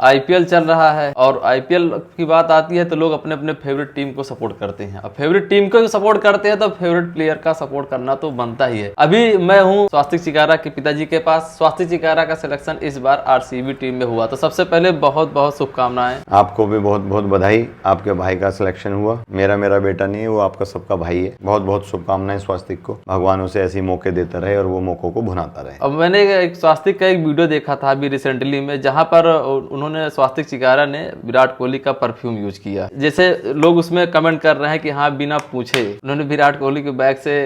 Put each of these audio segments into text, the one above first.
IPL चल रहा है और आईपीएल की बात आती है तो लोग अपने अपने फेवरेट टीम को सपोर्ट करते हैं। अब फेवरेट टीम को सपोर्ट करते हैं तो फेवरेट प्लेयर का सपोर्ट करना तो बनता ही है। अभी मैं हूं स्वास्तिक चिकारा के पिताजी के पास। स्वास्तिक चिकारा का सिलेक्शन इस बार आरसीबी टीम में हुआ, तो सबसे पहले बहुत बहुत शुभकामनाएं। आपको भी बहुत बहुत बधाई, आपके भाई का सिलेक्शन हुआ। मेरा बेटा नहीं है, वो आपका सबका भाई है। बहुत बहुत शुभकामनाएं स्वास्तिक को, भगवान उसे ऐसे मौके देता रहे और वो मौकों को भुनाता रहे। अब मैंने एक स्वास्तिक का एक वीडियो देखा था अभी रिसेंटली में, जहां पर उन्होंने स्वास्तिक चिकारा ने विराट कोहली का परफ्यूम यूज किया। जैसे लोग उसमें कमेंट कर रहे हैं कि हाँ बिना पूछे उन्होंने विराट कोहली के बैग से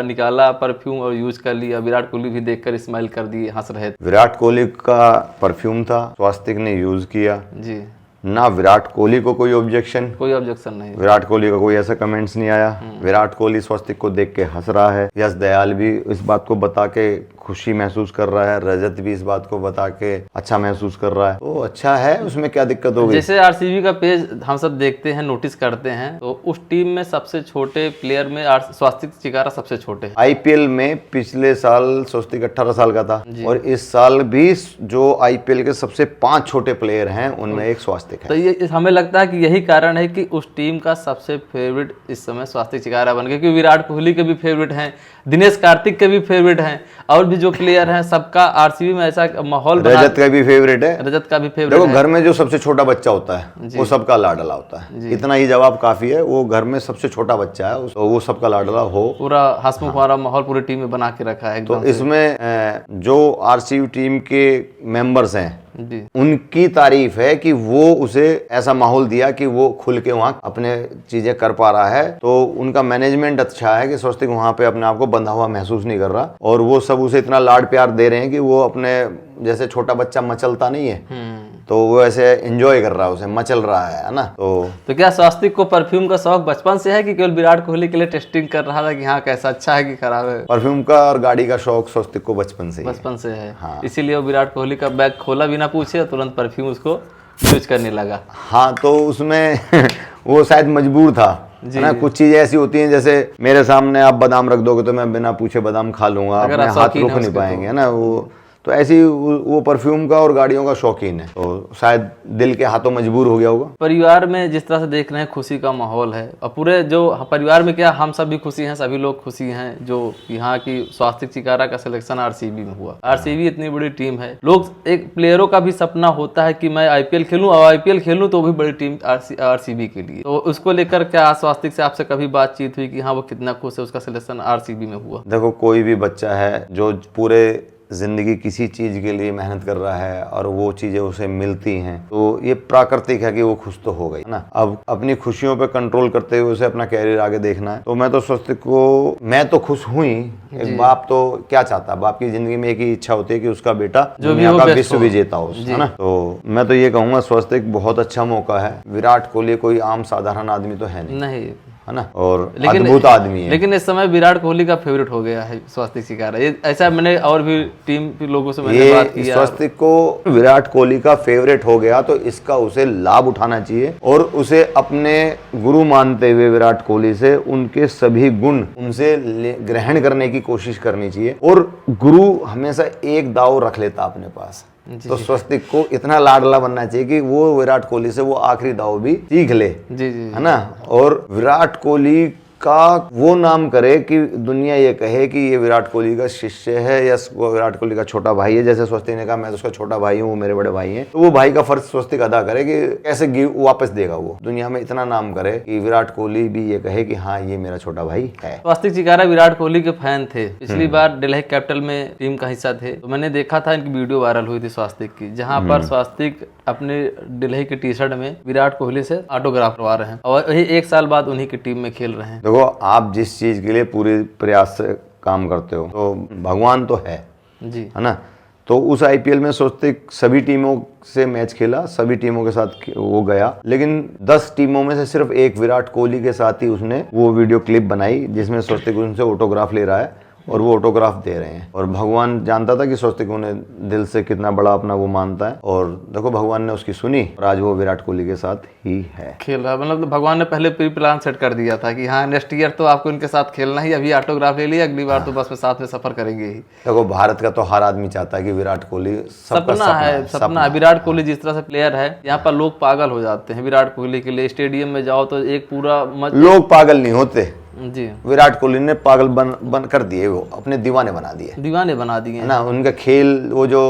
निकाला परफ्यूम और यूज कर लिया। विराट कोहली भी देखकर स्माइल कर दिए, हंस रहे थे। विराट कोहली का परफ्यूम था, स्वास्तिक ने यूज किया जी। ना विराट कोहली को कोई ऑब्जेक्शन नहीं, विराट कोहली का कोई ऐसा कमेंट्स नहीं आया। विराट कोहली स्वास्तिक को देख के हंस रहा है। यश दयाल भी इस बात को बता के खुशी महसूस कर रहा है, रजत भी इस बात को बता के अच्छा महसूस कर रहा है। तो अच्छा है, उसमें क्या दिक्कत होगी। जैसे आरसीबी का पेज हम सब देखते हैं, नोटिस करते हैं, तो उस टीम में सबसे छोटे प्लेयर में स्वास्तिक चिकारा सबसे छोटे। आईपीएल में पिछले साल स्वास्तिक 18 साल का था और इस साल भी जो आईपीएल के सबसे 5 छोटे प्लेयर हैं उनमें एक स्वास्तिक है। तो ये हमें लगता है कि यही कारण है कि उस टीम का सबसे फेवरेट इस समय स्वास्तिक चिकारा बन गया, क्योंकि विराट कोहली के भी फेवरेट हैं, दिनेश कार्तिक के भी फेवरेट हैं, और भी जो प्लेयर हैं सबका आरसीबी में ऐसा माहौल। रजत का भी फेवरेट है। रजत का भी फेवरेट। देखो घर में जो सबसे छोटा बच्चा होता है वो सबका लाडला होता है। इतना ही जवाब काफी है। वो घर में सबसे छोटा बच्चा है तो वो सबका लाडला हो। पूरा हंसमुख वाला माहौल पूरी टीम में बना के रखा है। तो इसमें जो आरसीबी टीम के मेंबर्स हैं उनकी तारीफ है कि वो उसे ऐसा माहौल दिया कि वो खुल के वहाँ अपने चीजें कर पा रहा है। तो उनका मैनेजमेंट अच्छा है कि स्वास्तिक वहाँ पे अपने आप को बंधा हुआ महसूस नहीं कर रहा, और वो सब उसे इतना लाड प्यार दे रहे हैं कि वो अपने जैसे छोटा बच्चा मचलता नहीं है तो वो ऐसे एंजॉय कर रहा है, उसे मचल रहा है ना। तो क्या स्वास्तिक को परफ्यूम का शौक बचपन से है कि केवल विराट कोहली के लिए टेस्टिंग कर रहा था कि हाँ कैसा अच्छा है कि खराब है? परफ्यूम का और गाड़ी का शौक स्वास्तिक को बचपन से है। हाँ। इसीलिए वो विराट कोहली का बैग खोला बिना पूछे, तुरंत परफ्यूम उसको यूज करने लगा। हाँ, तो उसमें वो शायद मजबूर था है ना। कुछ चीजें ऐसी होती हैं, जैसे मेरे सामने आप बादाम रख दोगे तो मैं बिना पूछे बादाम खा लूंगा, अपने हाथ रुक नहीं पाएंगे है ना। वो तो ऐसी वो परफ्यूम का और गाड़ियों का शौकीन है, तो शायद दिल के हाथों मजबूर हो गया होगा। परिवार में जिस तरह से देख रहे हैं खुशी का माहौल है, और पूरे जो परिवार में क्या हम सब भी खुशी हैं, सभी लोग खुशी हैं जो यहाँ की स्वास्तिक चिकारा का सिलेक्शन आरसीबी में हुआ। आरसीबी इतनी बड़ी टीम है, लोग एक प्लेयरों का भी सपना होता है कि मैं आईपीएल खेलूं, और आईपीएल खेलूं तो भी बड़ी टीम आरसीबी के लिए। तो उसको लेकर क्या स्वास्तिक से आपसे कभी बातचीत हुई कि हाँ वो कितना खुश है उसका सिलेक्शन आरसीबी में हुआ? देखो कोई भी बच्चा है जो पूरे जिंदगी किसी चीज के लिए मेहनत कर रहा है और वो चीजें उसे मिलती हैं, तो ये प्राकृतिक है कि वो खुश तो हो गई ना। अब अपनी खुशियों पे कंट्रोल करते हुए उसे अपना कैरियर आगे देखना है। तो मैं तो स्वास्तिक को, मैं तो खुश हुई। एक बाप तो क्या चाहता है, बाप की जिंदगी में एक ही इच्छा होती है कि उसका बेटा दुनिया का विश्व विजेता हो, है ना। तो मैं तो ये कहूंगा स्वास्तिक बहुत अच्छा मौका है। विराट कोहली कोई आम साधारण आदमी तो है नहीं है ना, और अद्भुत आदमी है। लेकिन इस समय विराट कोहली का फेवरेट हो गया है स्वास्तिक चिकारा। ये ऐसा मैंने और भी टीम के लोगों से मैंने बात की। स्वास्तिक को विराट कोहली का फेवरेट हो गया तो इसका उसे लाभ उठाना चाहिए और उसे अपने गुरु मानते हुए विराट कोहली से उनके सभी गुण उनसे ग्रहण करने की कोशिश करनी चाहिए। और गुरु हमेशा एक दाव रख लेता अपने पास, तो स्वास्तिक को इतना लाडला बनना चाहिए कि वो विराट कोहली से वो आखिरी दाव भी सीख ले, है ना। और विराट कोहली का वो नाम करे कि दुनिया ये कहे कि ये विराट कोहली का शिष्य है या विराट कोहली का छोटा भाई है। जैसे स्वास्तिक ने कहा मैं तो उसका छोटा भाई हूँ, वो मेरे बड़े भाई हैं, तो वो भाई का फर्ज स्वास्तिक अदा करे कि कैसे वापस देगा। वो दुनिया में इतना नाम करे कि विराट कोहली भी ये कहे कि हाँ ये मेरा छोटा भाई है। स्वास्तिक चिकारा विराट कोहली के फैन थे, पिछली बार दिल्ली कैपिटल में टीम का हिस्सा थे, तो मैंने देखा था इनकी वीडियो वायरल हुई थी स्वास्तिक की, जहाँ पर स्वास्तिक अपने दिल्ली के टी शर्ट में विराट कोहली से ऑटोग्राफ करवा रहे हैं, और वही 1 साल बाद उन्हीं की टीम में खेल रहे हैं। देखो आप जिस चीज के लिए पूरे प्रयास से काम करते हो तो भगवान तो है जी, है ना। तो उस आईपीएल में स्वास्तिक सभी टीमों से मैच खेला, सभी टीमों के साथ वो गया, लेकिन 10 टीमों में से सिर्फ एक विराट कोहली के साथ ही उसने वो वीडियो क्लिप बनाई जिसमें स्वास्तिक उनसे ऑटोग्राफ ले रहा है। और वो ऑटोग्राफ दे रहे हैं। और भगवान जानता था कि स्वस्तिक उन्हें दिल से कितना बड़ा अपना वो मानता है, और देखो भगवान ने उसकी सुनी और आज वो विराट कोहली के साथ ही है, खेल रहा है। मतलब भगवान ने पहले प्री प्लान सेट कर दिया था कि हाँ नेक्स्ट ईयर तो आपको इनके साथ खेलना ही, अभी ऑटोग्राफ ले लिया, अगली बार तो बस में साथ में सफर करेंगे ही। देखो भारत का तो हर आदमी चाहता है कि विराट कोहली सबका सपना है। विराट कोहली जिस तरह से प्लेयर है, यहाँ पर लोग पागल हो जाते हैं विराट कोहली के लिए। स्टेडियम में जाओ तो एक पूरा लोग पागल नहीं होते जी, विराट कोहली ने पागल बन कर दिए, वो अपने दीवाने बना दिए, दीवाने बना दिए है ना। उनका खेल, वो जो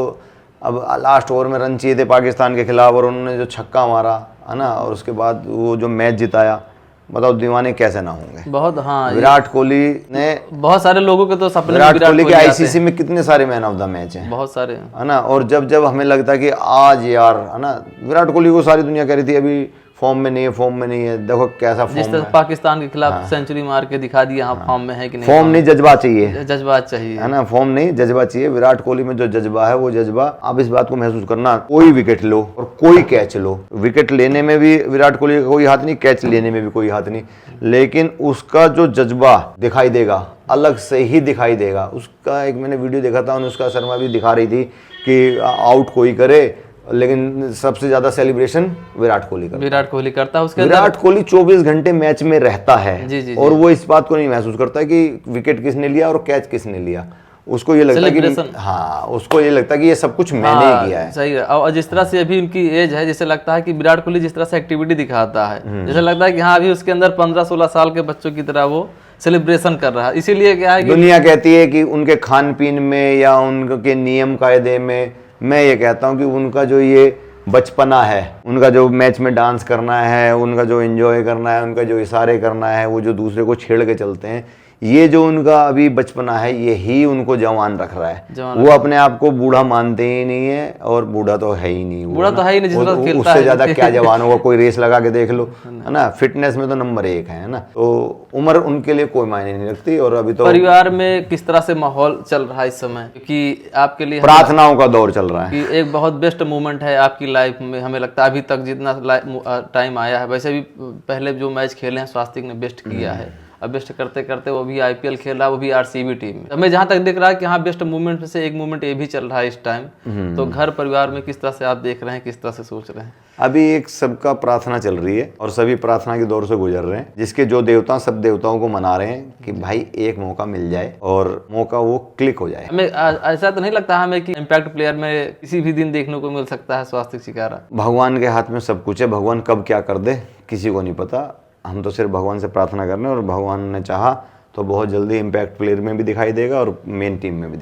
अब लास्ट ओवर में रन चाहिए थे पाकिस्तान के खिलाफ और उन्होंने जो छक्का मारा, है ना, और उसके बाद वो जो मैच जिताया, बताओ दीवाने कैसे ना होंगे। बहुत, हाँ, विराट कोहली ने, बहुत सारे लोगों के तो सपने विराट कोहली के आईसीसी में कितने सारे मैन ऑफ द मैच हैं, बहुत सारे, है ना। और जब जब हमें लगता है कि आज यार, है ना, विराट कोहली को सारी दुनिया कह रही थी अभी फॉर्म में नहीं है, फॉर्म में नहीं है, देखो कैसा जिस फॉर्म तरह है। पाकिस्तान के खिलाफ सेंचुरी मार के दिखा दिया, हाँ फॉर्म में है कि नहीं। फॉर्म नहीं, जज्बा चाहिए, जज्बात चाहिए, है ना। फॉर्म नहीं, जज्बा चाहिए। विराट कोहली में जो जज्बा है, वो जज्बा आप इस बात को महसूस करना, कोई विकेट लो और कोई कैच लो, विकेट लेने में भी विराट कोहली का कोई हाथ नहीं, कैच लेने में भी कोई हाथ नहीं, लेकिन उसका जो जज्बा दिखाई देगा, अलग से ही दिखाई देगा। उसका एक मैंने वीडियो देखा था, अनुष्का शर्मा भी दिखा रही थी कि आउट कोई करे, लेकिन सबसे ज्यादा सेलिब्रेशन विराट कोहली करता है। उसके विराट कोहली 24 घंटे मैच में रहता है, जी, और वो इस बात को नहीं महसूस करता कि विकेट किसने लिया और कैच किसने लिया। उसको ये लगता है कि हाँ, उसको ये लगता है कि ये सब कुछ मैंने ही किया है। सही है। और जिस तरह से अभी उनकी एज है, जैसे लगता है कि विराट कोहली जिस तरह से एक्टिविटी दिखाता है, जैसे लगता है कि हाँ अभी उसके अंदर 15-16 साल के बच्चों की तरह वो सेलिब्रेशन कर रहा है। इसीलिए क्या है कि दुनिया कहती है कि उनके खान पीन में या उनके नियम कायदे में, मैं ये कहता हूँ कि उनका जो ये बचपना है, उनका जो मैच में डांस करना है, उनका जो एंजॉय करना है, उनका जो इशारे करना है, वो जो दूसरे को छेड़ के चलते हैं, ये जो उनका अभी बचपना है, यही उनको जवान रख रहा है। वो अपने आप को बूढ़ा मानते ही नहीं है, और बूढ़ा तो है ही नहीं, बूढ़ा तो है ही नहीं, जिस तरह खेलता उससे ज्यादा क्या जवान होगा। कोई रेस लगा के देख लो, है ना, फिटनेस में तो नंबर 1 है ना। तो उम्र उनके लिए कोई मायने नहीं रखती। और अभी तो परिवार में किस तरह से माहौल चल रहा है इस समय, क्योंकि आपके लिए प्रार्थनाओं का दौर चल रहा है कि एक बहुत बेस्ट मोमेंट है आपकी लाइफ में। हमें लगता है अभी तक जितना टाइम आया है, वैसे भी पहले जो मैच खेले हैं स्वास्तिक ने बेस्ट किया है। अब बेस्ट करते करते वो भी आईपीएल खेल रहा है, वो भी आरसीबी टीम में। हमें जहां तक दिख रहा है कि हाँ बेस्ट मूवमेंट में से एक मूवमेंट ये भी चल रहा है इस टाइम। तो घर परिवार में किस तरह से आप देख रहे हैं, किस तरह से सोच रहे हैं? अभी एक सबका प्रार्थना चल रही है और सभी प्रार्थना के दौर से गुजर रहे हैं, जिसके जो देवता सब देवताओं को मना रहे हैं कि भाई एक मौका मिल जाए और मौका वो क्लिक हो जाए। हमें ऐसा तो नहीं लगता हमें कि इम्पैक्ट प्लेयर में किसी भी दिन देखने को मिल सकता है स्वास्तिक शिकारा? भगवान के हाथ में सब कुछ है, भगवान कब क्या कर दे किसी को नहीं पता। हम तो सिर्फ भगवान से प्रार्थना कर रहे हैं, और भगवान ने चाहा तो बहुत जल्दी इम्पैक्ट प्लेयर में भी दिखाई देगा और मेन टीम में भी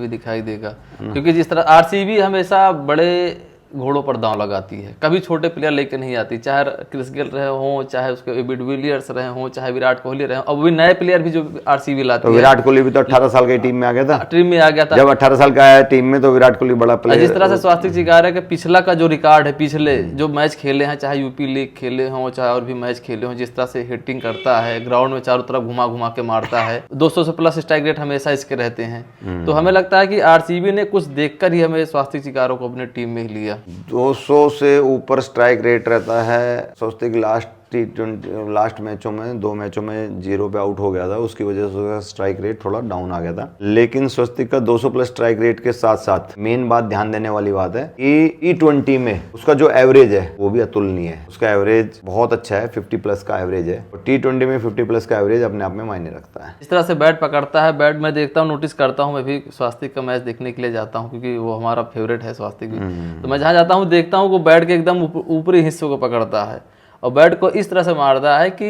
दिखाई देगा। क्योंकि जिस तरह आरसीबी हमेशा बड़े घोड़ों पर दांव लगाती है, कभी छोटे प्लेयर लेके नहीं आती, चाहे क्रिस गेल रहे हो, चाहे उसके एबी डिविलियर्स रहे हो, चाहे विराट कोहली रहे हो, अब भी नए प्लेयर भी जो आरसीबी लाती है। विराट कोहली भी तो 18 साल की टीम में आ गया था, जब 18 साल का आया टीम में तो विराट कोहली बड़ा प्लेयर। जिस तरह से स्वास्तिक शिकारा के पिछला का जो रिकॉर्ड है, पिछले जो मैच खेले हैं, चाहे यूपी लीग खेले हों, चाहे और भी मैच खेले हों, जिस तरह से हिटिंग करता है, ग्राउंड में चारों तरफ घुमा घुमा के मारता है, 200 से प्लस स्ट्राइक रेट हमेशा इसके रहते हैं। तो हमें लगता है कि आरसीबी ने कुछ देखकर ही हमें स्वास्तिक शिकारा को अपने टीम में ही लिया। 200 से ऊपर स्ट्राइक रेट रहता है। स्वस्तिक लास्ट मैचों में 2 मैचों में 0 पे आउट हो गया था, उसकी वजह से उसका स्ट्राइक रेट थोड़ा डाउन आ गया था। लेकिन स्वस्तिक का 200 प्लस स्ट्राइक रेट के साथ साथ मेन बात ध्यान देने वाली बात है कि T20 में उसका जो एवरेज है वो भी अतुलनीय है। उसका एवरेज बहुत अच्छा है, 50 प्लस का एवरेज है। और T20 में 50 प्लस का एवरेज अपने आप में मायने रखता है। इस तरह से बैट पकड़ता है, बैट मैं देखता हूँ, नोटिस करता हूँ, मैं भी स्वास्तिक का मैच देखने के लिए जाता हूँ क्योंकि वो हमारा फेवरेट है स्वास्तिक भी। तो मैं जहाँ जाता हूँ देखता हूँ वो बैट के एकदम ऊपरी हिस्सों को पकड़ता है और बैट को इस तरह से मारता है कि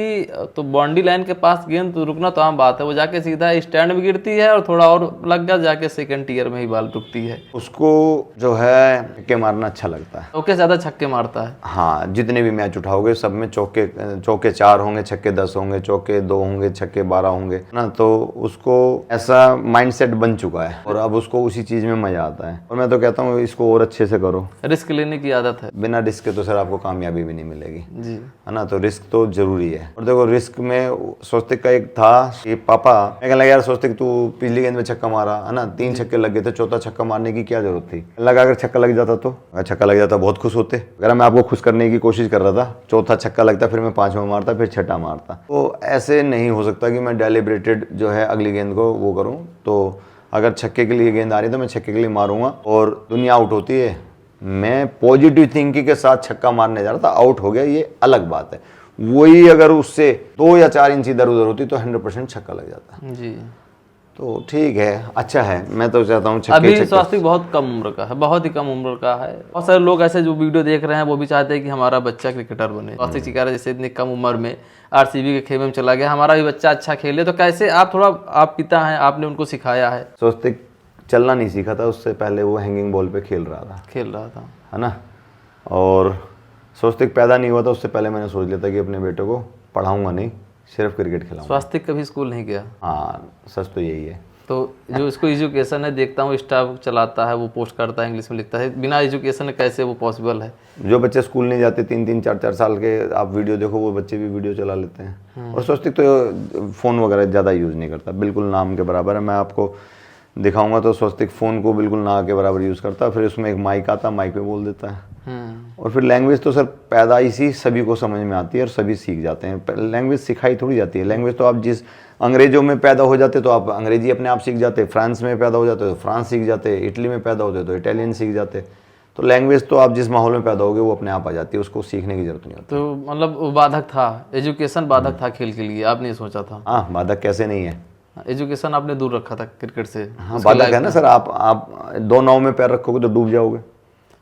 तो बाउंड्री लाइन के पास गेंद तो रुकना तो आम बात है, वो जाके सीधा स्टैंड में गिरती है और थोड़ा और लग गया जाके सेकंड टियर में ही बाल रुकती है। उसको जो है छक्के मारना अच्छा लगता है, चौके ज्यादा छक्के मारता है। हाँ, जितने भी मैच उठाओगे सब में चौके 4 होंगे, छक्के 10 होंगे, चौके 2 होंगे, छक्के 12 होंगे ना। तो उसको ऐसा माइंडसेट बन चुका है और अब उसको उसी चीज में मजा आता है। और मैं तो कहता हूँ इसको और अच्छे से करो। रिस्क लेने की आदत है, बिना रिस्क के तो सर आपको कामयाबी भी नहीं मिलेगी। जी। है ना, तो रिस्क तो जरूरी है। और देखो रिस्क में स्वस्तिक का एक था कि पापा, मैं कहने लगा यार स्वस्तिक तू पिछली गेंद में छक्का मारा है ना, 3 छक्के लग गए थे, चौथा छक्का मारने की क्या जरूरत थी। लगा अगर छक्का लग जाता तो, अगर छक्का लग जाता बहुत खुश होते। अगर मैं आपको खुश करने की कोशिश कर रहा था, चौथा छक्का लगता फिर मैं 5वां मारता, फिर 6ठा मारता। तो ऐसे नहीं हो सकता कि मैं डेलिब्रेटेड जो है अगली गेंद को वो करूँ। तो अगर छक्के के लिए गेंद आ रही है तो मैं छक्के के लिए मारूंगा और दुनिया आउट होती है, मैं पॉजिटिव थिंकिंग के साथ छक्का मारने जा रहा था, आउट हो गया, ये अलग बात है। वही अगर उससे 2 या 4 इंच इधर उधर होती तो 100% छक्का लग जाता। जी। तो ठीक है, अच्छा है। मैं तो चाहता हूँ अभी स्वास्तिक बहुत कम उम्र का है, बहुत ही कम उम्र का है। बहुत सारे लोग ऐसे जो वीडियो देख रहे हैं वो भी चाहते हैं कि हमारा बच्चा क्रिकेटर बने। स्वास्तिक चिकारा जैसे इतनी कम उम्र में आरसीबी के खेमे में चला गया, हमारा भी बच्चा अच्छा खेले। तो कैसे आप थोड़ा, आप पिता हैं, आपने उनको सिखाया है? स्वास्तिक चलना नहीं सीखा था, उससे पहले वो हैंगिंग बॉल पे खेल रहा था, है ना। और स्वास्तिक पैदा नहीं हुआ था उससे पहले मैंने सोच लिया था कि अपने बेटे को पढ़ाऊंगा नहीं, सिर्फ क्रिकेट खिलाऊंगा। स्वास्तिक कभी स्कूल नहीं गया? हाँ, सच तो यही है। तो जो इसको एजुकेशन है, देखता हूँ इंस्टा चलाता है, वो पोस्ट करता है, इंग्लिश में लिखता है, बिना एजुकेशन कैसे वो पॉसिबल है? जो बच्चे स्कूल नहीं जाते 3-3, 4-4 साल के, आप वीडियो देखो, वो बच्चे भी वीडियो चला लेते हैं। और स्वास्तिक तो फ़ोन वगैरह ज़्यादा यूज़ नहीं करता, बिल्कुल नाम के बराबर है। मैं आपको दिखाऊंगा तो स्वास्तिक फ़ोन को बिल्कुल ना के बराबर यूज़ करता है। फिर उसमें एक माइक आता है, माइक पे बोल देता है। और फिर लैंग्वेज तो सर पैदाइशी सभी को समझ में आती है और सभी सीख जाते हैं। लैंग्वेज सिखाई थोड़ी जाती है। लैंग्वेज तो आप जिस अंग्रेजों में पैदा हो जाते तो आप अंग्रेजी अपने आप सीख जाते, फ्रांस में पैदा हो जाते तो फ्रांस सीख जाते, इटली में पैदा होते तो इटालियन सीख जाते। तो लैंग्वेज तो आप जिस माहौल में पैदा होगे वो अपने आप आ जाती है, उसको सीखने की जरूरत नहीं होती। तो मतलब वो बाधक था, एजुकेशन बाधक था खेल के लिए, आपने सोचा था? हाँ, बाधक कैसे नहीं है, एजुकेशन आपने दूर रखा था क्रिकेट से। हाँ बाधक है ना सर। आप 2 नाव में पैर रखोगे तो डूब जाओगे।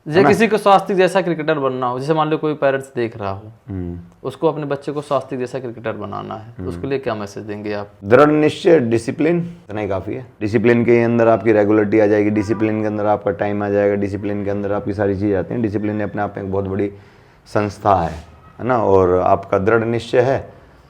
जैसे किसी को स्वास्तिक जैसा क्रिकेटर बनना हो, जैसे मान लो कोई पेरेंट्स देख रहा हो, उसको अपने बच्चे को स्वास्तिक जैसा क्रिकेटर बनाना है, तो उसके लिए क्या मैसेज देंगे आप? दृढ़ निश्चय, डिसिप्लिन, इतना ही काफ़ी है। डिसिप्लिन के अंदर आपकी रेगुलरिटी आ जाएगी, डिसिप्लिन के अंदर आपका टाइम आ जाएगा, डिसिप्लिन के अंदर आपकी सारी चीज़ आती हैं। डिसिप्लिन अपने आप में एक बहुत बड़ी संस्था है ना। और आपका दृढ़ निश्चय है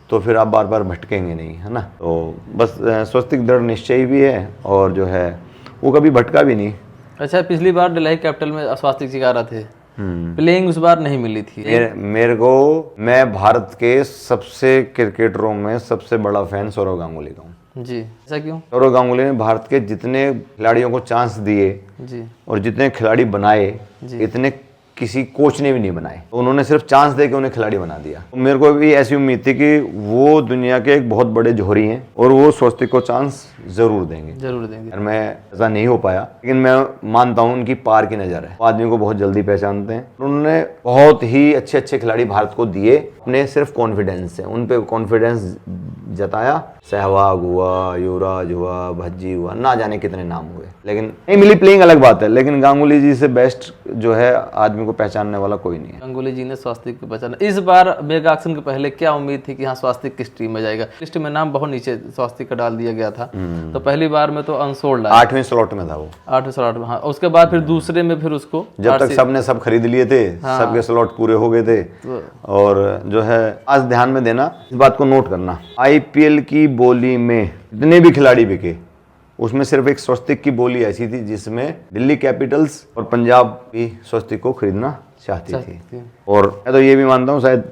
तो फिर आप बार बार भटकेंगे नहीं, है ना। तो बस स्वास्तिक दृढ़ निश्चय भी है और जो है वो कभी भटका भी नहीं। अच्छा, पिछली बार दिल्ली कैपिटल में स्वास्तिक चिकारा थे, प्लेइंग उस बार नहीं मिली थी। मेरे को, मैं भारत के सबसे क्रिकेटरों में सबसे बड़ा फैन सौरव गांगुली का हूँ। जी, ऐसा क्यों? सौरव गांगुली ने भारत के जितने खिलाड़ियों को चांस दिए जी, और जितने खिलाड़ी बनाए, इतने किसी कोच ने भी नहीं बनाए। तो उन्होंने सिर्फ चांस दे के उन्हें खिलाड़ी बना दिया। तो मेरे को भी ऐसी उम्मीद थी कि वो दुनिया के एक बहुत बड़े जोहरी हैं और वो स्वास्तिक को चांस जरूर देंगे। मैं ऐसा नहीं हो पाया, लेकिन मैं मानता हूँ उनकी पार की नज़र है। वो आदमी को बहुत जल्दी पहचानते हैं। उन्होंने बहुत ही अच्छे अच्छे खिलाड़ी भारत को दिए अपने सिर्फ कॉन्फिडेंस से। उन पर कॉन्फिडेंस जताया। सहवाग हुआ, युवराज हुआ, भज्जी हुआ, ना जाने कितने नाम हुए, लेकिन नहीं मिली प्लेइंग अलग बात है। लेकिन गांगुली जी से बेस्ट जो है आदमी को पहचानने वाला कोई नहीं है। गांगुली जी ने स्वास्तिक को पहचाना। इस बार मेगा ऑक्शन के पहले क्या उम्मीद थी कि हाँ स्वास्तिक किस टीम में जाएगा? लिस्ट में नाम बहुत नीचे स्वास्तिक का डाल दिया गया था, तो पहली बार में तो अनसोल्ड आया, 8वें स्लॉट में था वो, 8वें स्लॉट में। हाँ, उसके बाद फिर दूसरे में फिर उसको जब तक सबने सब खरीद लिए थे, सबके स्लॉट पूरे हो गए थे। और जो है आज ध्यान में देना, इस बात को नोट करना, आईपीएल की बोली में जितने भी खिलाड़ी बिके उसमें सिर्फ एक स्वास्तिक की बोली ऐसी थी जिसमें दिल्ली कैपिटल्स और पंजाब भी स्वास्तिक को खरीदना चाहती थी। और मैं तो ये भी मानता हूँ, शायद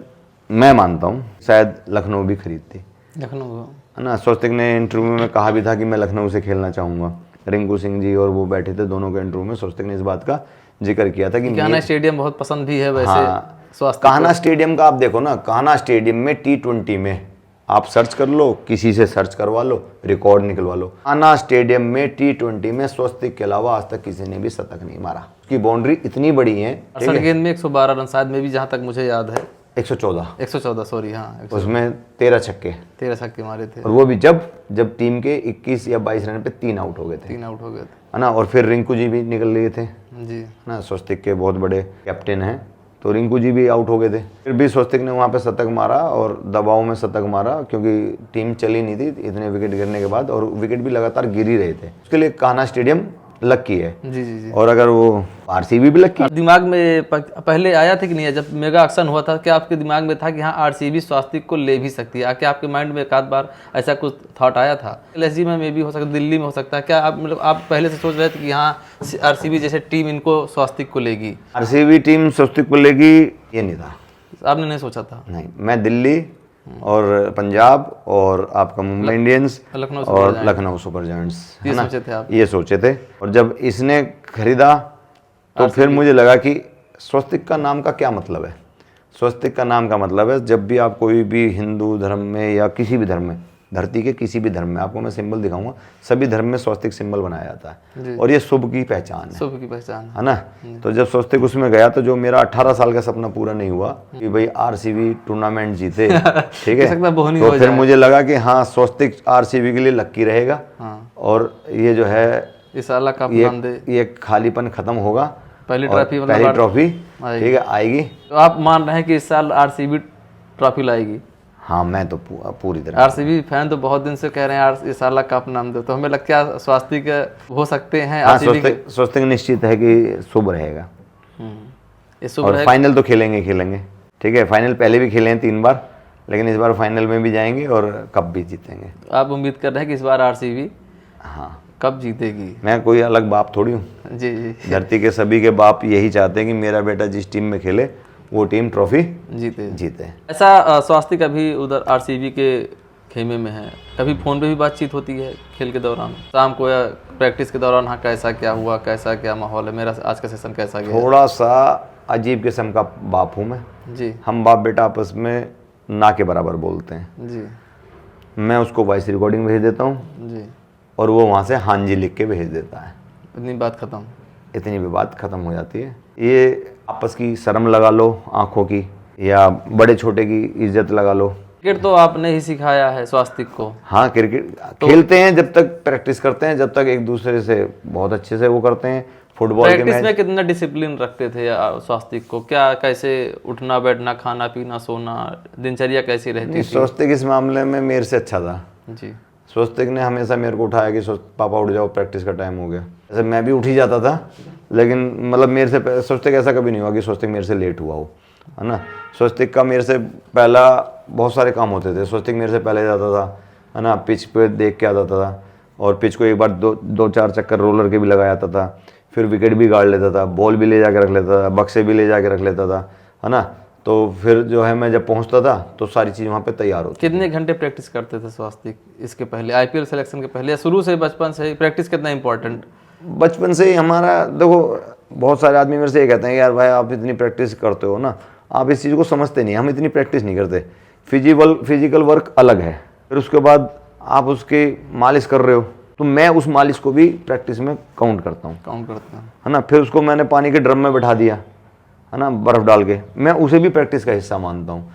मैं मानता हूँ शायद लखनऊ भी खरीदती, लखनऊ, है ना। स्वास्तिक ने इंटरव्यू में कहा भी था कि मैं लखनऊ से खेलना चाहूंगा। रिंकू सिंह जी और वो बैठे थे, दोनों के इंटरव्यू में स्वास्तिक ने इस बात का जिक्र किया था कि कान्हा स्टेडियम बहुत पसंद भी है वैसे। हाँ, स्वास्तिक कान्हा स्टेडियम का आप देखो ना, कान्हा स्टेडियम में T20 में आप सर्च कर लो, किसी से सर्च करवा लो, रिकॉर्ड निकलवा लो, कान्हा स्टेडियम में T20 में स्वास्तिक के अलावा आज तक किसी ने भी शतक नहीं मारा। उसकी बाउंड्री इतनी बड़ी है, 68 गेंद में 112 रन शायद में भी, जहां तक मुझे याद है 114 सॉरी, हाँ, उसमें 13 छक्के, 13 छक्के मारे थे। और वो भी जब टीम के 21 या 22 रन पे 3 आउट हो गए थे, है ना। और फिर रिंकू जी भी निकल लिए थे जी, ना, स्वास्तिक के बहुत बड़े कैप्टन हैं, तो रिंकू जी भी आउट हो गए थे। फिर भी स्वास्तिक ने वहाँ पे शतक मारा और दबाव में शतक मारा, क्योंकि टीम चली नहीं थी इतने विकेट गिरने के बाद, और विकेट भी लगातार गिर ही रहे थे। उसके लिए कान्हा स्टेडियम लकी है। जी जी जी। और अगर वो आरसीबी भी लकी। दिमाग में पहले आया था कि नहीं, जब मेगा ऑक्शन हुआ था, क्या आपके दिमाग में था कि हाँ आरसीबी स्वास्तिक को ले भी सकती है? क्या आपके माइंड में एक आध बार ऐसा कुछ थॉट आया था? एलएसजी में भी हो सकता है, दिल्ली में हो सकता है, क्या आप मतलब आप पहले से सोच रहे थे कि हाँ आरसीबी जैसे टीम इनको स्वास्तिक को लेगी? आरसीबी टीम स्वास्तिक को लेगी ये नहीं था, आपने नहीं सोचा था? नहीं, मैं दिल्ली और पंजाब और आपका मुंबई इंडियंस लखनऊ और लखनऊ सुपर जायंट्स, ये है ना, सोचे थे आप? ये सोचे थे। और जब इसने खरीदा तो फिर मुझे लगा कि स्वस्तिक का नाम का क्या मतलब है। स्वस्तिक का नाम का मतलब है, जब भी आप कोई भी हिंदू धर्म में या किसी भी धर्म में, धरती के किसी भी धर्म में, आपको मैं सिंबल दिखाऊंगा, सभी धर्म में स्वस्तिक सिंबल बनाया जाता है और ये शुभ की पहचान शुभ की पहचान है ना। तो जब स्वस्तिक उसमें गया तो जो मेरा 18 साल का सपना पूरा नहीं हुआ कि भाई आरसीबी टूर्नामेंट जीते, ठीक है, तो फिर मुझे लगा कि हाँ स्वस्तिक आरसीबी के लिए लक्की रहेगा और ये जो है इस साल कप नाम दे, ये खालीपन खत्म होगा, पहली ट्रॉफी ठीक है आएगी। तो आप मान रहे हैं कि इस साल आरसीबी ट्रॉफी लाएगी? हाँ, मैं तो पूरी तरह आरसीबी फैन तो बहुत दिन से कह रहे हैं इस साल कप नाम दो, तो हमें लगता है स्वास्तिक हो सकते हैं? हाँ, स्वस्तिक निश्चित है कि शुभ रहेगा और फाइनल तो खेलेंगे, ठीक है। फाइनल पहले भी खेले हैं 3 बार, लेकिन इस बार फाइनल में भी जाएंगे और कप भी जीतेंगे। आप उम्मीद कर रहे हैं कि इस बार आरसीबी हाँ कब जीतेगी? मैं कोई अलग बाप थोड़ी हूँ जी जी, धरती के सभी के बाप यही चाहते हैं कि मेरा बेटा जिस टीम में खेले वो टीम ट्रॉफी जीते। ऐसा स्वास्तिक अभी उधर आरसीबी के खेमे में है, कभी फोन पे भी बातचीत होती है खेल के दौरान, शाम को या प्रैक्टिस के दौरान? हाँ, कैसा क्या हुआ, कैसा क्या माहौल है, मेरा आज का सेशन कैसा गया? थोड़ा सा अजीब किस्म का बाप हूँ मैं जी। हम बाप बेटा आपस में ना के बराबर बोलते हैं जी। मैं उसको वॉइस रिकॉर्डिंग भेज देता हूँ जी और वो वहाँ से हाँ जी लिख के भेज देता है, इतनी बात खत्म, इतनी भी बात खत्म हो जाती है। ये आपस की शर्म लगा लो आंखों की, या बड़े छोटे की इज्जत लगा लो। क्रिकेट तो आपने ही सिखाया है स्वास्तिक को? हाँ, क्रिकेट खेलते हैं जब तक प्रैक्टिस करते हैं, जब तक एक दूसरे से बहुत अच्छे से वो करते हैं। फुटबॉल के मैच में कितना डिसिप्लिन रखते थे स्वास्तिक को? क्या कैसे उठना बैठना, खाना पीना, सोना, दिनचर्या कैसी रहती थी? स्वस्तिक इस मामले में मेरे से अच्छा था जी। स्वस्तिक ने हमेशा मेरे को उठाया कि पापा उठ जाओ, प्रैक्टिस का टाइम हो गया। ऐसे मैं भी उठ ही जाता था, लेकिन मतलब मेरे से स्वस्तिक ऐसा कभी नहीं हुआ कि स्वस्तिक मेरे से लेट हुआ हो, है ना। स्वस्तिक का मेरे से पहला बहुत सारे काम होते थे। स्वस्तिक मेरे से पहले जाता था, है ना, पिच पे देख के आता था और पिच को एक बार 2-4 चक्कर रोलर के भी लगा जाता था, फिर विकेट भी गाड़ लेता था, बॉल भी ले जाके रख लेता था, बक्से भी ले जाके रख लेता था, है ना। तो फिर जो है मैं जब पहुंचता था तो सारी चीज़ वहाँ पे तैयार होती। कितने घंटे प्रैक्टिस करते थे स्वास्तिक इसके पहले, आईपीएल सिलेक्शन के पहले, या शुरू से बचपन से ही प्रैक्टिस कितना इंपॉर्टेंट? बचपन से ही हमारा, देखो बहुत सारे आदमी मेरे से ये कहते हैं कि यार भाई आप इतनी प्रैक्टिस करते हो ना, आप इस चीज़ को समझते नहीं। हम इतनी प्रैक्टिस नहीं करते, फिजिकल वर्क अलग है, फिर उसके बाद आप उसकी मालिश कर रहे हो तो मैं उस मालिश को भी प्रैक्टिस में काउंट करता हूँ, है ना। फिर उसको मैंने पानी के ड्रम में बैठा दिया, है ना, बर्फ़ डाल के, मैं उसे भी प्रैक्टिस का हिस्सा मानता हूँ।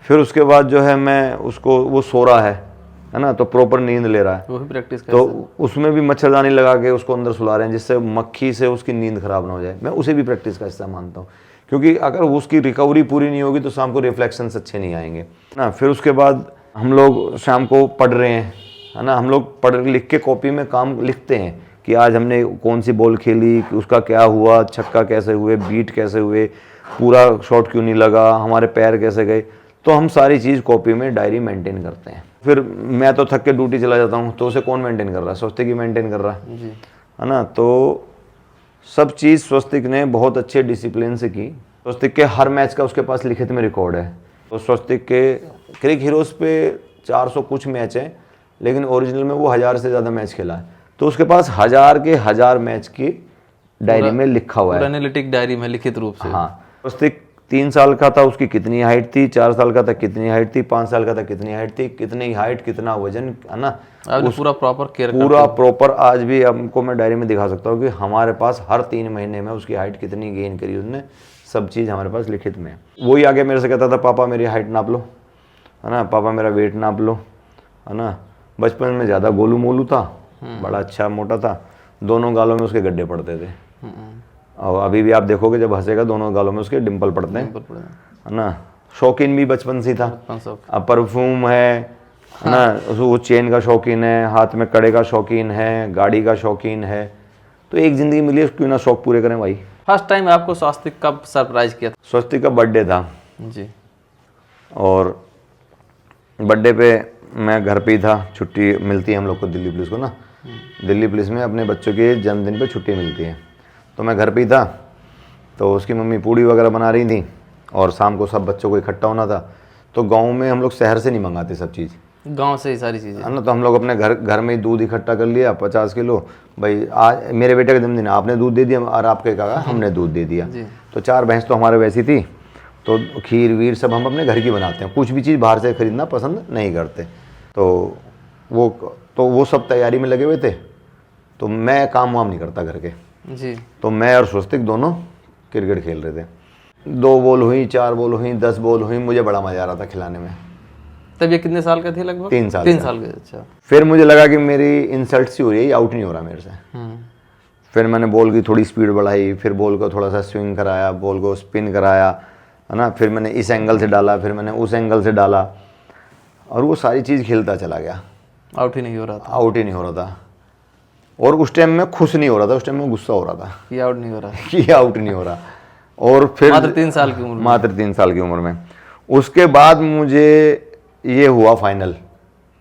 फिर उसके बाद जो है मैं उसको, वो सो रहा है ना, तो प्रॉपर नींद ले रहा है, वो भी प्रैक्टिस का तो उसमें भी मच्छरदानी लगा के उसको अंदर सुला रहे हैं जिससे मक्खी से उसकी नींद खराब ना हो जाए, मैं उसे भी प्रैक्टिस का हिस्सा मानता हूँ। क्योंकि अगर उसकी रिकवरी पूरी नहीं होगी तो शाम को रिफ्लेक्शंस अच्छे नहीं आएंगे ना। फिर उसके बाद हम लोग शाम को पढ़ रहे हैं, है ना, हम लोग पढ़ लिख के कॉपी में काम लिखते हैं कि आज हमने कौन सी बॉल खेली, उसका क्या हुआ, छक्का कैसे हुए, बीट कैसे हुए, पूरा शॉट क्यों नहीं लगा, हमारे पैर कैसे गए। तो हम सारी चीज़ कॉपी में डायरी मेंटेन करते हैं। फिर मैं तो थक के ड्यूटी चला जाता हूँ, तो उसे कौन मेंटेन कर रहा है? स्वस्तिक ही मेंटेन कर रहा है ना। तो सब चीज़ स्वस्तिक ने बहुत अच्छे डिसिप्लिन से की। स्वस्तिक के हर मैच का उसके पास लिखित में रिकॉर्ड है। तो स्वस्तिक के क्रिक हीरोज़ पे 400 कुछ मैच हैं, लेकिन ओरिजिनल में वो 1000 से ज़्यादा मैच खेला है। तो उसके पास 1000 के 1000 मैच की डायरी में लिखा हुआ है, एनालिटिक डायरी में लिखित रूप से। हाँ, स्वस्तिक 3 साल का था, उसकी कितनी हाइट थी, 4 साल का था कितनी हाइट थी, 5 साल का था कितनी हाइट थी, कितनी हाइट कितना वजन, है ना, पूरा प्रॉपर केयर, पूरा प्रॉपर। आज भी हमको मैं डायरी में दिखा सकता हूँ कि हमारे पास हर 3 महीने में उसकी हाइट कितनी गेन करी उसने, सब चीज़ हमारे पास लिखित में। वही आगे मेरे से कहता था, पापा मेरी हाइट नाप लो, है ना, पापा मेरा वेट नाप लो, है ना। बचपन में ज़्यादा गोलू मोलू था, बड़ा अच्छा मोटा था, दोनों गालों में उसके गड्ढे पड़ते थे। और अभी भी आप देखोगे जब हंसेगा दोनों गालों में उसके डिम्पल पड़ते हैं, है ना। शौकीन भी बचपन से था, अब परफ्यूम है ना, वो चेन का शौकीन है, हाथ में कड़े का शौकीन है, गाड़ी का शौकीन है। तो एक ज़िंदगी मिली है, क्यों ना शौक पूरे करें भाई। फर्स्ट टाइम आपको स्वस्तिक कब सरप्राइज किया था? स्वस्तिक का बर्थडे था जी, और बर्थडे पे मैं घर पे ही था, छुट्टी मिलती है हम लोग को दिल्ली पुलिस को ना, दिल्ली पुलिस में अपने बच्चों के जन्मदिन पे छुट्टी मिलती है। तो मैं घर पे ही था, तो उसकी मम्मी पूड़ी वगैरह बना रही थी, और शाम को सब बच्चों को इकट्ठा होना था। तो गांव में हम लोग शहर से नहीं मंगाते सब चीज़, गांव से ही सारी चीजें। है ना। तो हम लोग अपने घर में ही दूध इकट्ठा कर लिया 50 किलो। भाई आज मेरे बेटे का जन्मदिन है, आपने दूध दे दिया, और आपके कहा हमने दूध दे दिया। तो 4 भैंस तो हमारे वैसी थी, तो खीर वीर सब हम अपने घर की बनाते हैं, कुछ भी चीज़ बाहर से खरीदना पसंद नहीं करते। तो वो सब तैयारी में लगे हुए थे। तो मैं काम वाम नहीं करता घर के जी। तो मैं और स्वस्तिक दोनों क्रिकेट खेल रहे थे। 2 बॉल हुई, 4 बॉल हुई, 10 बॉल हुई, मुझे बड़ा मजा आ रहा था खिलाने में। तब ये कितने साल का थे लगभग? 3 साल 3 साल के। अच्छा। फिर मुझे लगा कि मेरी इंसल्ट सी हो रही है, आउट नहीं हो रहा मेरे से। फिर मैंने बॉल की थोड़ी स्पीड बढ़ाई, फिर बॉल को थोड़ा सा स्विंग कराया, बॉल को स्पिन कराया, है ना। फिर मैंने इस एंगल से डाला, फिर मैंने उस एंगल से डाला, और वो सारी चीज़ खेलता चला गया। आउट ही नहीं हो रहा था। आउट ही नहीं हो रहा था। और उस टाइम में खुश नहीं हो रहा था, उस टाइम में गुस्सा हो रहा था ये आउट नहीं हो रहा कि आउट नहीं हो रहा। और फिर मात्र 3 साल की उम्र में। मात्र 3 साल की उम्र में। उसके बाद मुझे ये हुआ फाइनल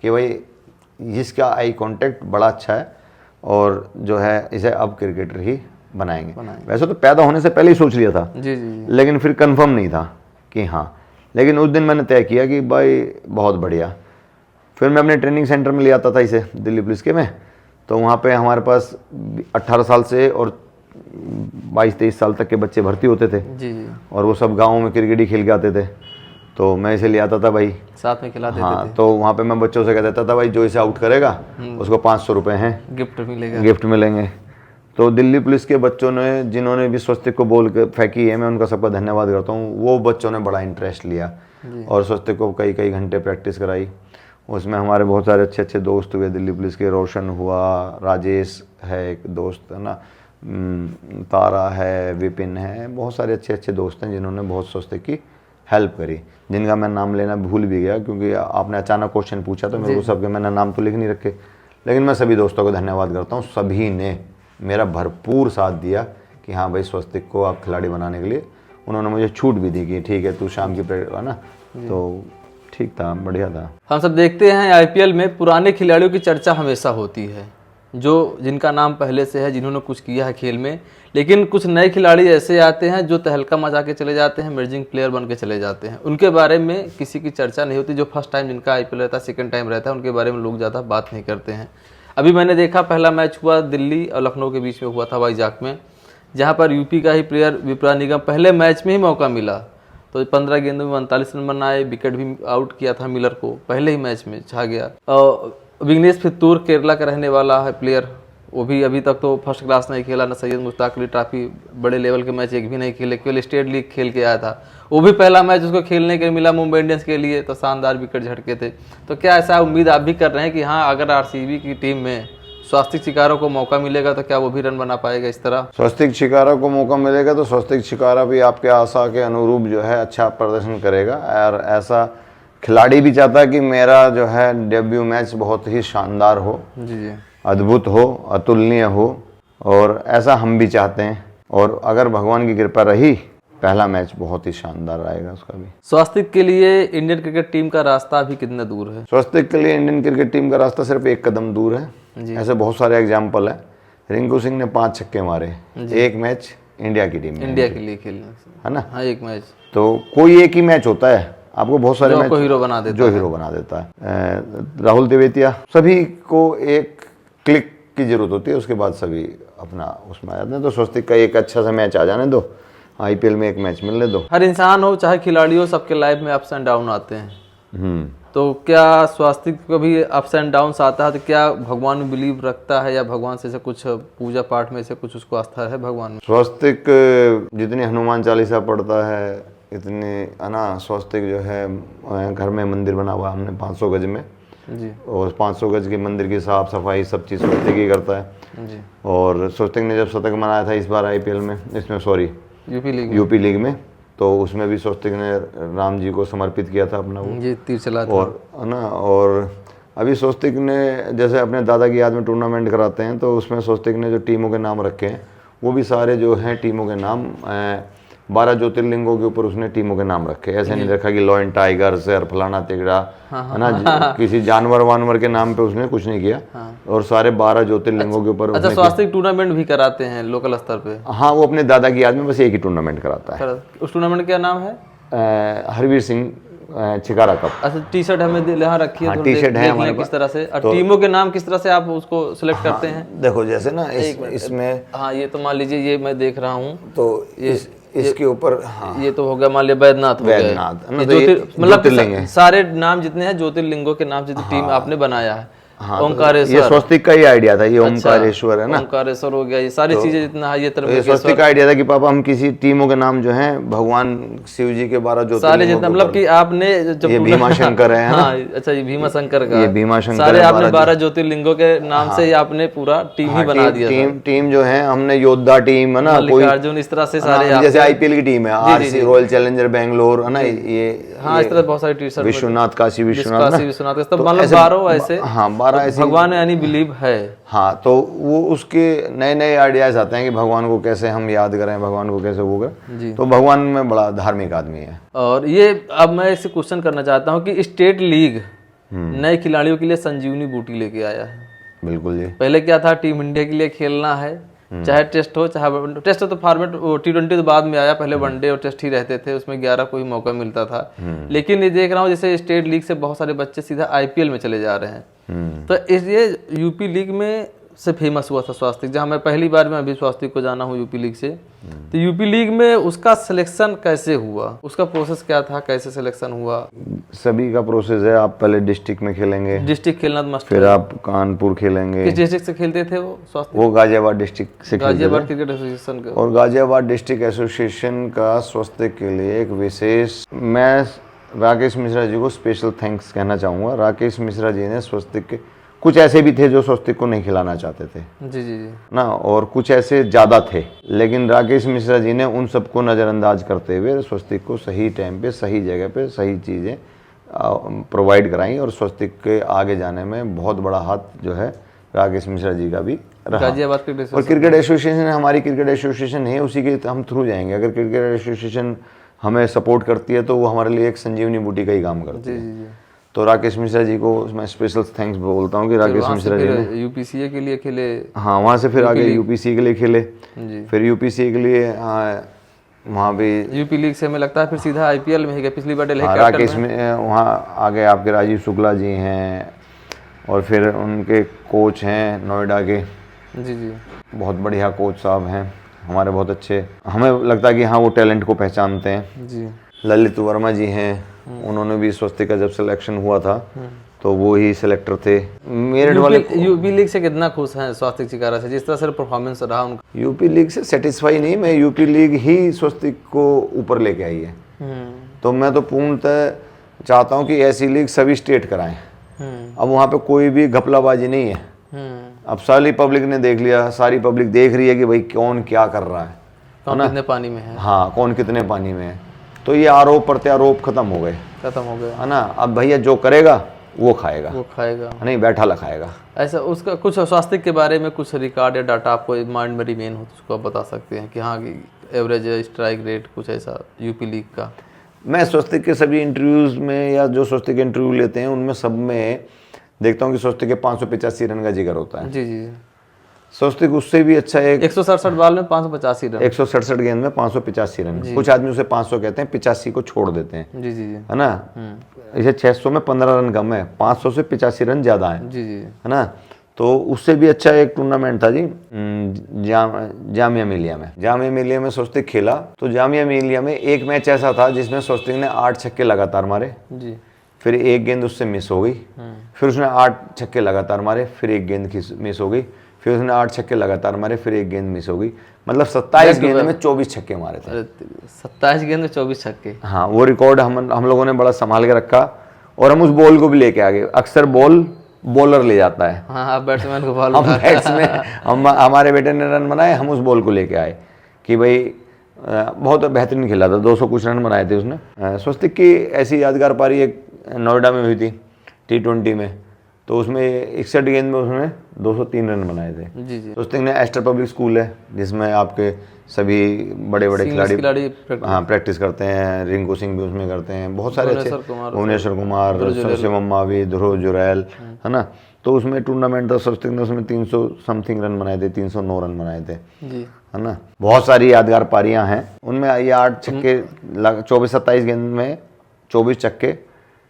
कि भाई जिसका आई कांटेक्ट बड़ा अच्छा है और जो है इसे अब क्रिकेटर ही बनाएंगे। वैसे तो पैदा होने से पहले ही सोच लिया था, जी। लेकिन फिर कंफर्म नहीं था कि हाँ। लेकिन उस दिन मैंने तय किया कि भाई बहुत बढ़िया। फिर मैं अपने ट्रेनिंग सेंटर में ले आता था इसे, दिल्ली पुलिस के में। तो वहाँ पे हमारे पास 18 साल से और 22-23 साल तक के बच्चे भर्ती होते थे। जी। और वो सब गाँव में क्रिकेट ही खेल के आते थे। तो मैं इसे ले आता था भाई, साथ में खिला देते थे। तो वहाँ पे मैं बच्चों से कह देता था भाई जो इसे आउट करेगा उसको 500 रुपये हैं गिफ्ट मिलेंगे। तो दिल्ली पुलिस के बच्चों ने जिन्होंने भी स्वस्तिक को बॉल फेंकी है, मैं उनका सबका धन्यवाद करता हूँ। वो बच्चों ने बड़ा इंटरेस्ट लिया और स्वस्तिक को कई घंटे प्रैक्टिस कराई। उसमें हमारे बहुत सारे अच्छे दोस्त हुए दिल्ली पुलिस के। रोशन हुआ, राजेश है एक दोस्त, है ना, तारा है, विपिन है, बहुत सारे अच्छे दोस्त हैं जिन्होंने बहुत स्वस्तिक की हेल्प करी, जिनका मैं नाम लेना भूल भी गया क्योंकि आपने अचानक क्वेश्चन पूछा तो मेरे को सबके मैंने नाम तो लिख नहीं रखे। लेकिन मैं सभी दोस्तों को धन्यवाद करता हूँ, सभी ने मेरा भरपूर साथ दिया कि हाँ भाई स्वस्तिक को आप खिलाड़ी बनाने के लिए। उन्होंने मुझे छूट भी दी कि ठीक है तू शाम की प्रैक्टिस, है ना। तो ठीक था, बढ़िया था। हम सब देखते हैं आईपीएल में पुराने खिलाड़ियों की चर्चा हमेशा होती है, जो जिनका नाम पहले से है, जिन्होंने कुछ किया है खेल में। लेकिन कुछ नए खिलाड़ी ऐसे आते हैं जो तहलका मचा के चले जाते हैं, इमर्जिंग प्लेयर बन के चले जाते हैं। उनके बारे में किसी की चर्चा नहीं होती। जो फर्स्ट टाइम जिनका आईपीएल रहता है, सेकंड टाइम रहता है, उनके बारे में लोग ज़्यादा बात नहीं करते हैं। अभी मैंने देखा पहला मैच हुआ दिल्ली और लखनऊ के बीच में हुआ था वाइजाक में, जहाँ पर यूपी का ही प्लेयर विप्रा निगम पहले मैच में ही मौका मिला तो 15 गेंदों में 39 रन बनाए, विकेट भी आउट किया था मिलर को, पहले ही मैच में छा गया। और विघ्नेश फित्तूर केरला का रहने वाला है प्लेयर, वो भी अभी तक तो फर्स्ट क्लास नहीं खेला। न सैयद मुश्ताक अली ट्रॉफी बड़े लेवल के मैच एक भी नहीं खेले, केवल स्टेट लीग खेल के आया था। वो भी पहला मैच उसको खेलने के मिला मुंबई इंडियंस के लिए, तो शानदार विकेट झटके थे। तो क्या ऐसा उम्मीद आप भी कर रहे हैं कि हाँ अगर आरसीबी की टीम में स्वस्तिक शिकारा को मौका मिलेगा तो क्या वो भी रन बना पाएगा इस तरह? स्वस्तिक शिकारा को मौका मिलेगा तो स्वस्तिक शिकारा भी आपके आशा के अनुरूप जो है अच्छा प्रदर्शन करेगा। और ऐसा खिलाड़ी भी चाहता है कि मेरा जो है डेब्यू मैच बहुत ही शानदार हो, जी, अद्भुत हो, अतुलनीय हो, और ऐसा हम भी चाहते हैं। और अगर भगवान की कृपा रही पहला मैच बहुत ही शानदार रहेगा उसका भी। स्वस्तिक के लिए इंडियन क्रिकेट टीम का रास्ता अभी कितना दूर है? स्वस्तिक के लिए इंडियन क्रिकेट टीम का रास्ता सिर्फ 1 कदम दूर है। ऐसे बहुत सारे एग्जाम्पल है। रिंकू सिंह ने 5 छक्के मारे, 1 मैच इंडिया की टीम में, इंडिया के लिए खेलने, है ना। हाँ 1 मैच, तो कोई एक ही मैच होता है, आपको बहुत सारे मैच हीरो बना देता है। राहुल तेवेतिया, सभी को एक क्लिक की जरूरत होती है, उसके बाद सभी अपना उसमें आ जाते हैं। तो स्वस्तिक का एक अच्छा सा मैच आ जाने दो, आईपीएल में 1 मैच मिलने दो। हर इंसान हो चाहे खिलाड़ी हो, सबके लाइफ में अप्स एंड डाउन आते हैं। तो क्या स्वस्तिक को भी अप्स एंड डाउन्स आता है? तो क्या भगवान में बिलीव रखता है या भगवान से कुछ पूजा पाठ में से कुछ उसको आस्था है भगवान में? स्वस्तिक जितनी हनुमान चालीसा पढ़ता है इतने, है ना। स्वस्तिक जो है घर में मंदिर बना हुआ हमने 500 गज में जी, और 500 गज के मंदिर की साफ सफाई सब चीज़ स्वस्तिक ही करता है जी। और स्वस्तिक ने जब शतक बनाया था इस बार आईपीएल में, इसमें सॉरी यूपी लीग में, तो उसमें भी स्वस्तिक ने राम जी को समर्पित किया था अपना वो, ये तीर चला था। और है ना। और अभी स्वस्तिक ने जैसे अपने दादा की याद में टूर्नामेंट कराते हैं, तो उसमें स्वस्तिक ने जो टीमों के नाम रखे हैं वो भी सारे जो हैं टीमों के नाम 12 ज्योतिर्लिंगों के ऊपर उसने टीमों के नाम रखे। ऐसे नहीं रखा कि लॉयन टाइगर्स और फलाना तिगड़ा, है ना, किसी जानवर वानवर के नाम पे उसने कुछ नहीं किया। और सारे 12 ज्योतिर्लिंगों के ऊपर। अच्छा, स्वस्तिक टूर्नामेंट भी कराते हैं लोकल स्तर पे? हाँ, वो अपने दादा की याद में बस एक ही टूर्नामेंट कराता है। उस टूर्नामेंट का नाम है हरवीर सिंह चिकारा कप। अच्छा, टी शर्ट हमें यहाँ रखी है, हाँ, थोड़ी टी-शर्ट है देख हमारे लें किस पास। तरह से, और टीमों के नाम किस तरह से आप उसको सिलेक्ट करते हैं? देखो जैसे ना इसमें हाँ, ये तो मान लीजिए, ये मैं देख रहा हूँ, तो इसके ऊपर, हाँ, ये तो हो गया मान लिया बैद्यनाथ हो गया, बैद्यनाथ, ना, ये तो ये मतलब ज्योतिर्लिंग है। सारे नाम जितने हैं ज्योतिर्लिंगों के नाम, जितनी टीम आपने बनाया है। हाँ, तो ये ओंकारेश्वर, स्वस्तिक का ही आइडिया था, ये ओंकारेश्वर है ना, ओंकारेश्वर हो गया, ये सारी चीजें जितना है, ये तो ये स्वस्तिक का आइडिया था कि पापा हम किसी टीमों के नाम जो हैं भगवान शिव जी के 12 सारे ज्योतिर्लिंगों जितना, के मतलब ऊपर। कि आपने जब ये भीमा शंकर है ना, हाँ, अच्छा, ये भीमा शंकर का, ये भीमा शंकर सारे है, आपने 12 ज्योतिर्लिंगों के नाम से ही आपने पूरा टीम ही बना दिया था। टीम जो है हमने योद्धा टीम है ना, कोई मल्लिकार्जुन, इस तरह से सारे हाँ, जैसे आईपीएल की टीम है आरसी रॉयल चैलेंजर बैंगलोर है ना, ये हाँ, इस तरह बहुत सारी टी शर्ट, विश्वनाथ काशी विश्वनाथ काशी विश्वनाथ, तो मतलब 12 ऐसे, हाँ 12 ऐसे भगवान यानी बिलीव है। हाँ, तो वो उसके नए नए आइडियाज आते हैं कि भगवान को कैसे हम याद करें, भगवान को कैसे वो करें, तो भगवान में बड़ा धार्मिक आदमी है। और ये अब मैं इसे क्वेश्चन करना चाहता हूँ कि स्टेट लीग नए खिलाड़ियों के लिए संजीवनी बूटी लेके आया है। बिल्कुल जी। पहले क्या था, टीम इंडिया के लिए खेलना है, चाहे टेस्ट हो, चाहे टेस्ट तो फॉर्मेट T20 तो बाद में आया, पहले वनडे और टेस्ट ही रहते थे, उसमें 11 को ही मौका मिलता था। लेकिन ये देख रहा हूँ जैसे स्टेट लीग से बहुत सारे बच्चे सीधा IPL में चले जा रहे हैं। तो ये यूपी लीग में से फेमस हुआ था स्वास्तिक, जहाँ मैं पहली बार मैं अभी स्वास्तिक को जाना हूँ यूपी लीग से। तो यूपी लीग में उसका सिलेक्शन कैसे हुआ, उसका प्रोसेस क्या था, कैसे सिलेक्शन हुआ? सभी का प्रोसेस है, आप पहले डिस्ट्रिक्ट में खेलेंगे, डिस्ट्रिक्ट खेलना तो मस्ट, फिर आप कानपुर खेलेंगे। किस डिस्ट्रिक्ट से खेलते थे वो स्वास्तिक? वो गाजियाबाद डिस्ट्रिक्ट से खेलते गाजियाबाद थे। क्रिकेट एसोसिएशन का। और गाजियाबाद डिस्ट्रिक्ट एसोसिएशन का स्वस्तिक के लिए एक विशेष, मैं राकेश मिश्रा जी को स्पेशल थैंक्स कहना चाहूँगा। राकेश मिश्रा जी ने स्वस्तिक के, कुछ ऐसे भी थे जो स्वस्तिक को नहीं खिलाना चाहते थे जी जी जी ना, और कुछ ऐसे ज़्यादा थे, लेकिन राकेश मिश्रा जी ने उन सबको नज़रअंदाज करते हुए स्वस्तिक को सही टाइम पे, सही जगह पे, सही चीज़ें प्रोवाइड कराई, और स्वस्तिक के आगे जाने में बहुत बड़ा हाथ जो है राकेश मिश्रा जी का भी रहा। गाजियाबाद क्रिकेट और क्रिकेट एसोसिएशन, हमारी क्रिकेट एसोसिएशन है, उसी के हम थ्रू जाएंगे। अगर क्रिकेट एसोसिएशन हमें सपोर्ट करती है तो वो हमारे लिए एक संजीवनी बूटी का ही काम करती है। जी जी। तो राकेश मिश्रा जी को मैं स्पेशल थैंक्स बोलता हूँ कि राकेश मिश्रा जी ने यूपीसीए के लिए खेले। हाँ, वहाँ से फिर आगे यूपीसी के लिए खेले, जी। फिर यूपीसी के लिए वहाँ भी यूपी लीग से हमें लगता है फिर सीधा IPL में ही गए, पिछली बार दिल्ली राकेश में वहाँ आगे आपके राजीव शुक्ला जी हैं, और फिर उनके कोच हैं नोएडा के, जी जी, बहुत बढ़िया कोच साहब हैं हमारे, बहुत अच्छे, हमें लगता है कि हाँ वो टैलेंट को पहचानते हैं जी। ललित वर्मा जी हैं, उन्होंने भी स्वस्तिक का जब सिलेक्शन हुआ था तो वो ही सिलेक्टर थे। मेरिट वाले यूपी लीग से कितना खुश हैं स्वास्तिक चिकारा से, जिस तरह से परफॉर्मेंस रहा उनका? यूपी लीग से सेटिस्फाई नहीं, मैं यूपी लीग ही स्वस्तिक को ऊपर लेके आई है। तो मैं तो पूर्णतः चाहता हूँ कि ऐसी लीग सभी स्टेट कराएं। अब वहाँ पे कोई भी घपलाबाजी नहीं है। अब सारी पब्लिक ने देख लिया, सारी पब्लिक देख रही है कि भाई कौन क्या कर रहा है, कौन कितने पानी में है। हाँ, कौन कितने पानी में है। तो ये आरोप प्रत्यारोप खत्म हो गए, खत्म हो गया, है ना। अब भैया जो करेगा वो खाएगा, वो खाएगा, नहीं बैठा लखाएगा। ऐसा उसका कुछ स्वास्तिक के बारे में कुछ रिकॉर्ड या डाटा आपको माइंड में रिमेन हो तो उसको आप बता सकते हैं कि हाँ कि एवरेज स्ट्राइक रेट कुछ ऐसा यूपी लीग का? मैं स्वस्तिक के सभी इंटरव्यूज में या जो स्वस्तिक के इंटरव्यू लेते हैं उनमें सब में देखता हूँ कि स्वस्तिक के 585 रन का जिक्र होता है। जी जी। स्वस्तिक उससे भी अच्छा है, 167 बॉल में 585 रन, 167 गेंद में 585 रन। कुछ आदमी उसे 500 कहते हैं, 85 को छोड़ देते हैं, जी जी जी, है ना। इसे 600 में 15 रन कम है, 500 से 85 रन ज़्यादा है, जी जी, है ना। तो उससे भी अच्छा एक टूर्नामेंट था जी, जामिया मिलिया में। जामिया मिलिया में स्वस्तिक खेला, तो जामिया मिलिया में एक मैच ऐसा था जिसमें स्वस्तिक ने 8 छक्के लगातार मारे, जी। फिर एक गेंद उससे मिस हो गई, फिर उसने 8 छक्के लगातार मारे, फिर एक गेंद मिस हो गई, फिर उसने 8 छक्के लगातार मारे, फिर एक गेंद मिस हो गई। मतलब 27 गेंद में 24 छक्के मारे थे। 27 गेंद में 24 छक्के। हाँ, वो रिकॉर्ड हम लोगों ने बड़ा संभाल के रखा, और हम उस बॉल को भी लेके आ गए। अक्सर बॉल बॉलर ले जाता है, हाँ, बैट्समैन को बॉल, हम बैट्समैन, हमारे बेटे ने रन बनाए, हम उस बॉल को लेके आए कि भाई बहुत बेहतरीन खेला था, 200 कुछ रन बनाए थे उसने। स्वस्तिक की ऐसी यादगार पारी एक नोएडा में हुई थी T20 में, तो उसमें 61 गेंद में उसने 203 रन बनाए थे। जी जी। स्वस्तिक ने एस्टर पब्लिक स्कूल है जिसमें आपके सभी बड़े बड़े खिलाड़ी हाँ प्रैक्टिस करते हैं। रिंकू सिंह भी उसमें करते हैं, बहुत सारे अच्छे, भुवनेश्वर कुमार, शिवम मावी, ध्रुव जुरैल, है ना। तो उसमें टूर्नामेंट था, स्वस्तिक ने उसमें 300 समथिंग रन बनाए थे, 309 रन बनाए थे जी, है ना। बहुत सारी यादगार पारियां हैं उनमें। ये 8 छक्के 24-27 गेंद में 24 छक्के,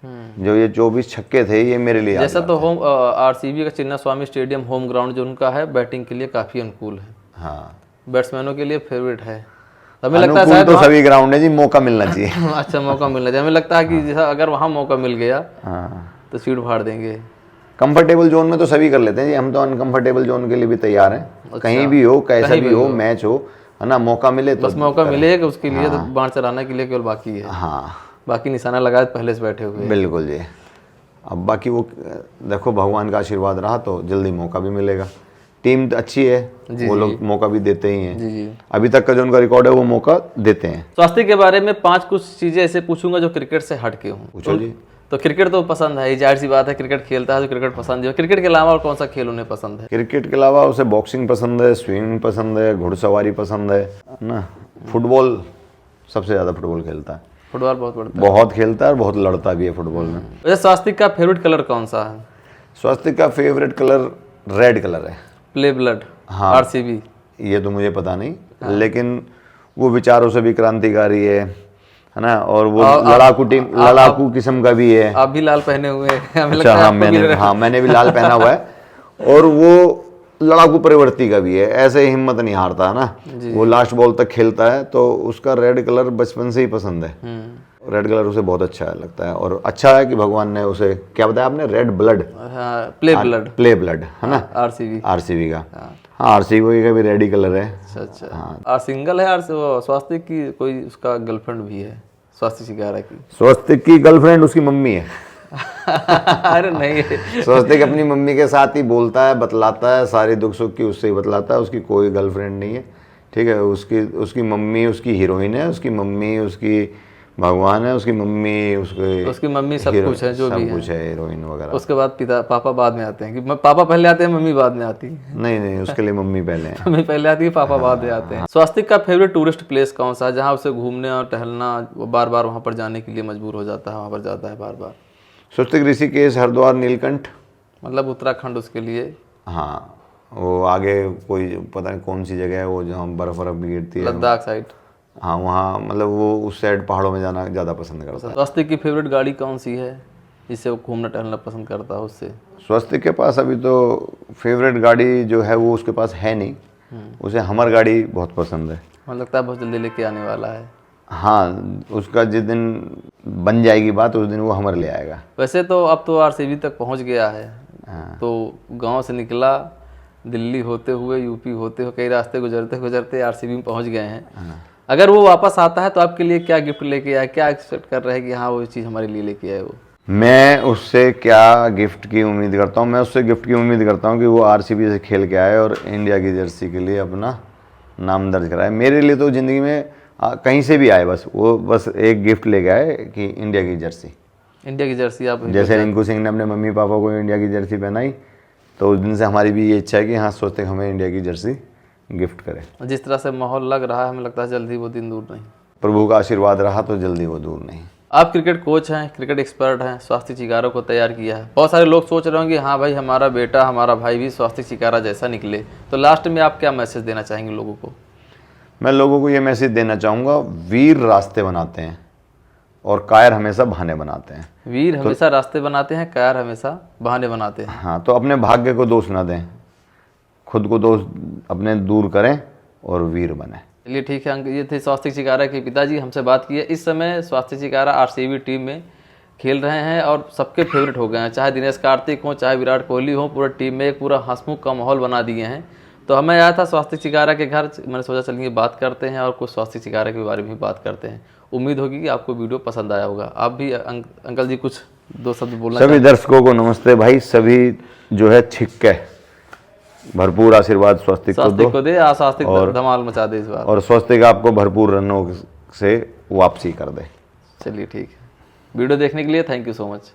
जो ये 24 छक्के थे ये मेरे लिए जैसा तो होम आरसीबी का चिन्ना स्वामी स्टेडियम होम ग्राउंड जो उनका है बैटिंग के लिए काफी अनुकूल है। हाँ, बैट्समैनों के लिए फेवरेट है। हमें लगता है अनुकूल शायद तो सभी ग्राउंड है जी, मौका मिलना चाहिए। अच्छा मौका मिलना चाहिए। हमें लगता है कि जैसा अगर वहाँ मौका मिल गया हाँ, तो सीट फाड़ देंगे। कंफर्टेबल जोन में तो सभी कर लेते हैं जी, हम तो अनकंफर्टेबल जोन के लिए भी तैयार हैं। कहीं भी हो, कैसा भी हो, मैच हो, है ना, मौका मिले तो बस मौका मिले कि उसके लिए तो बाढ़ चलाने के लिए केवल बाकी है। हाँ, बाकी निशाना लगाए पहले से बैठे हुए हैं। बिल्कुल जी। अब बाकी वो देखो, भगवान का आशीर्वाद रहा तो जल्दी मौका भी मिलेगा। टीम अच्छी है, वो लोग मौका भी देते ही हैं। जी जी। अभी तक का जो उनका रिकॉर्ड है वो मौका देते हैं। स्वास्थ्य के बारे में 5 कुछ चीजें ऐसे पूछूंगा जो क्रिकेट से हट के हूँ। पूछो जी। तो क्रिकेट तो पसंद है, जाहिर सी बात है, क्रिकेट खेलता है तो क्रिकेट पसंद है। क्रिकेट के अलावा और कौन सा खेल उन्हें पसंद है? क्रिकेट के अलावा उसे बॉक्सिंग पसंद है, स्विमिंग पसंद है, घुड़सवारी पसंद है ना। फुटबॉल सबसे ज़्यादा फुटबॉल खेलता है, फुटबॉल बहुत बहुत खेलता है और बहुत लड़ता भी है फुटबॉल में। वैसे स्वास्तिक का फेवरेट कलर कौन सा है? स्वास्तिक का फेवरेट कलर रेड कलर है। प्ले ब्लड, हाँ, आरसीबी। ये तो मुझे पता नहीं, लेकिन वो विचारों से भी क्रांतिकारी है ना। और वो लड़ाकू किस्म का भी है। आप भी लाल पहने हुए हैं, हमें अच्छा, लगता है हाँ, मैंने भी लाल पहना हुआ है। और वो लड़ाकू प्रवृत्ति का भी है, ऐसे ही हिम्मत नहीं हारता है ना। वो लास्ट बॉल तक खेलता है। तो उसका रेड कलर बचपन से ही पसंद है। रेड कलर उसे बहुत अच्छा लगता है। और अच्छा है कि भगवान ने उसे, क्या बताया आपने, रेड ब्लड, प्ले ब्लड है ना, आरसीबी का। हाँ, आरसीबी का भी रेड ही कलर है। अच्छा। हाँ, और सिंगल है स्वास्तिक की कोई उसका गर्लफ्रेंड भी है स्वास्तिक शिकारा की? स्वास्तिक की गर्लफ्रेंड उसकी मम्मी है। अरे नहीं, स्वास्तिक अपनी मम्मी के साथ ही बोलता है, बतलाता है, सारी दुख सुख की उससे ही बतलाता है। उसकी कोई गर्लफ्रेंड नहीं है, ठीक है। उसकी मम्मी उसकी हीरोइन है, उसकी मम्मी उसकी भगवान है, उसकी मम्मी उसकी मम्मी सब कुछ है, जो भी सब कुछ है, हीरोइन वगैरह। उसके बाद पापा बाद में आते हैं कि पापा पहले आते हैं, मम्मी बाद में आती है? नहीं, उसके लिए मम्मी पहले है। मम्मी पहले आती है, पापा बाद में आते हैं। स्वास्तिक का फेवरेट टूरिस्ट प्लेस कौन सा है जहाँ उसे घूमने और टहलना, वो बार बार वहाँ पर जाने के लिए मजबूर हो जाता है, वहाँ पर जाता है बार बार? स्वास्तिक ऋषिकेश, हरिद्वार, नीलकंठ, मतलब उत्तराखंड उसके लिए। हाँ, वो आगे कोई पता नहीं कौन सी जगह है वो जहाँ बर्फ भी गिरती है, लद्दाख साइड। हाँ, वहाँ मतलब वो उस साइड पहाड़ों में जाना ज़्यादा पसंद करता है। स्वास्तिक की फेवरेट गाड़ी कौन सी है जिससे वो घूमना टहलना पसंद करता है? उससे स्वास्तिक के पास अभी तो फेवरेट गाड़ी जो है वो उसके पास है नहीं। उसे हमर गाड़ी बहुत पसंद है। मुझे लगता है बहुत जल्दी लेके आने वाला है। हाँ, उसका जिस दिन बन जाएगी बात उस दिन वो हमर ले आएगा। वैसे तो अब तो आरसीबी तक पहुंच गया है। हाँ। तो गांव से निकला, दिल्ली होते हुए, यूपी होते हुए, कई रास्ते गुजरते गुजरते आरसीबी में पहुंच गए हैं। हाँ। अगर वो वापस आता है तो आपके लिए क्या गिफ्ट लेके आए, क्या एक्सपेक्ट कर रहे हैं कि हाँ वो चीज़ हमारे लिए लेके आए? वो मैं उससे क्या गिफ्ट की उम्मीद करता हूँ, मैं उससे गिफ्ट की उम्मीद करता हूँ कि वो आरसीबी से खेल के आए और इंडिया की जर्सी के लिए अपना नाम दर्ज कराए। मेरे लिए तो ज़िंदगी में कहीं से भी आए, बस एक गिफ्ट लेके आए कि इंडिया की जर्सी। इंडिया की जर्सी आप जैसे रिंकू सिंह ने अपने मम्मी पापा को इंडिया की जर्सी पहनाई, तो उस दिन से हमारी भी ये इच्छा है कि हाँ, सोचते हमें इंडिया की जर्सी गिफ्ट करें। जिस तरह से माहौल लग रहा है, हमें लगता है जल्दी वो दिन दूर नहीं। प्रभु का आशीर्वाद रहा तो जल्दी वो दूर नहीं। आप क्रिकेट कोच हैं, क्रिकेट एक्सपर्ट हैं, स्वास्तिक चिकारा को तैयार किया है। बहुत सारे लोग सोच रहे होंगे हाँ भाई हमारा बेटा, हमारा भाई भी स्वास्तिक चिकारा जैसा निकले। तो लास्ट में आप क्या मैसेज देना चाहेंगे लोगों को? मैं लोगों को ये मैसेज देना चाहूँगा, वीर रास्ते बनाते हैं और कायर हमेशा बहाने बनाते हैं। वीर हमेशा रास्ते बनाते हैं, कायर हमेशा बहाने बनाते हैं। हाँ, तो अपने भाग्य को दोष ना दें, खुद को दोष अपने दूर करें और वीर बने। चलिए ठीक है, ये थे स्वास्तिक चिकारा के पिताजी, हमसे बात की है। इस समय स्वास्तिक चिकारा आरसीबी टीम में खेल रहे हैं और सबके फेवरेट हो गए हैं, चाहे दिनेश कार्तिक हो, चाहे विराट कोहली हो। पूरा टीम में एक पूरा हंसमुख का माहौल बना दिए हैं। तो हमें आया था स्वास्तिक चिकारा के घर, मैंने सोचा चलिए बात करते हैं और कुछ स्वास्तिक चिकारा के बारे में भी बात करते हैं। उम्मीद होगी कि आपको वीडियो पसंद आया होगा। आप भी अंकल जी कुछ 2 शब्द बोलना? सभी दर्शकों को नमस्ते भाई। सभी जो है छिक्के भरपूर आशीर्वाद स्वास्तिक को दे, स्वास्तिक धमाल मचा दे इस बार, और स्वास्तिक आपको भरपूर रनों से वापसी कर दे। चलिए ठीक है, वीडियो देखने के लिए थैंक यू सो मच।